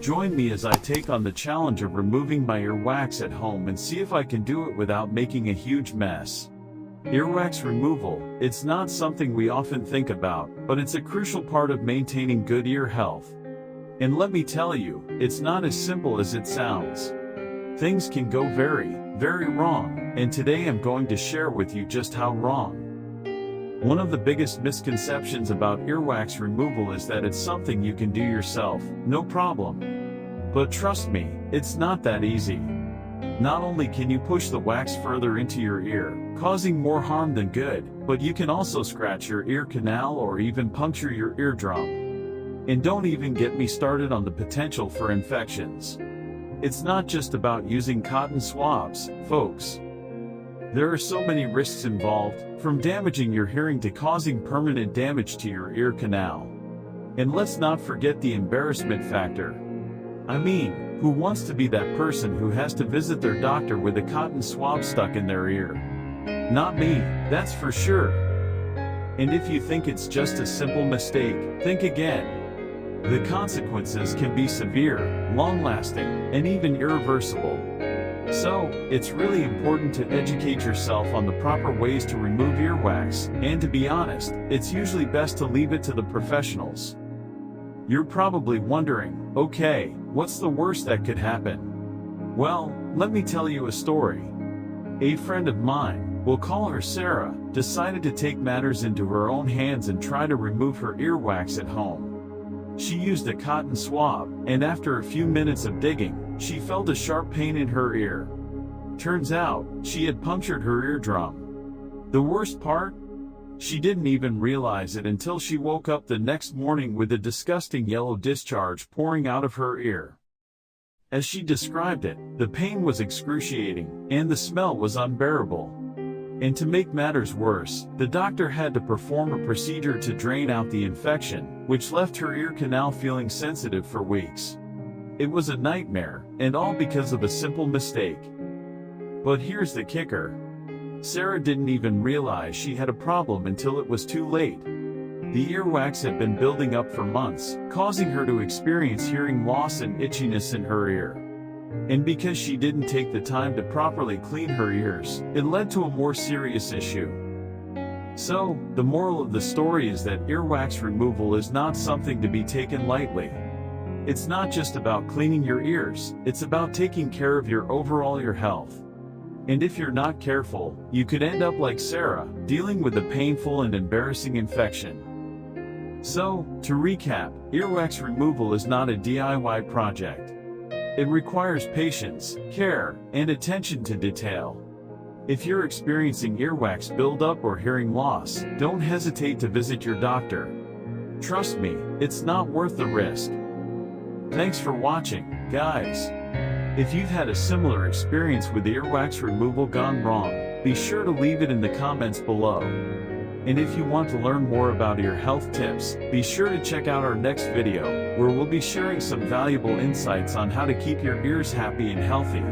Join me as I take on the challenge of removing my earwax at home and see if I can do it without making a huge mess. Earwax removal, it's not something we often think about, but it's a crucial part of maintaining good ear health. And let me tell you, it's not as simple as it sounds. Things can go very, very wrong, and today I'm going to share with you just how wrong. One of the biggest misconceptions about earwax removal is that it's something you can do yourself, no problem. But trust me, it's not that easy. Not only can you push the wax further into your ear, causing more harm than good, but you can also scratch your ear canal or even puncture your eardrum. And don't even get me started on the potential for infections. It's not just about using cotton swabs, folks. There are so many risks involved, from damaging your hearing to causing permanent damage to your ear canal. And let's not forget the embarrassment factor. I mean, who wants to be that person who has to visit their doctor with a cotton swab stuck in their ear? Not me, that's for sure. And if you think it's just a simple mistake, think again. The consequences can be severe, long-lasting, and even irreversible. So, it's really important to educate yourself on the proper ways to remove earwax, and to be honest, it's usually best to leave it to the professionals. You're probably wondering, okay, what's the worst that could happen? Well, let me tell you a story. A friend of mine, we'll call her Sarah, decided to take matters into her own hands and try to remove her earwax at home. She used a cotton swab, and after a few minutes of digging, she felt a sharp pain in her ear. Turns out, she had punctured her eardrum. The worst part? She didn't even realize it until she woke up the next morning with a disgusting yellow discharge pouring out of her ear. As she described it, the pain was excruciating, and the smell was unbearable. And to make matters worse, the doctor had to perform a procedure to drain out the infection, which left her ear canal feeling sensitive for weeks. It was a nightmare, and all because of a simple mistake. But here's the kicker. Sarah didn't even realize she had a problem until it was too late. The earwax had been building up for months, causing her to experience hearing loss and itchiness in her ear. And because she didn't take the time to properly clean her ears, it led to a more serious issue. So, the moral of the story is that earwax removal is not something to be taken lightly. It's not just about cleaning your ears, it's about taking care of your overall ear health. And if you're not careful, you could end up like Sarah, dealing with a painful and embarrassing infection. So, to recap, earwax removal is not a DIY project. It requires patience, care, and attention to detail. If you're experiencing earwax buildup or hearing loss, don't hesitate to visit your doctor. Trust me, it's not worth the risk. Thanks for watching, guys. If you've had a similar experience with earwax removal gone wrong, be sure to leave it in the comments below. And if you want to learn more about ear health tips, be sure to check out our next video, where we'll be sharing some valuable insights on how to keep your ears happy and healthy.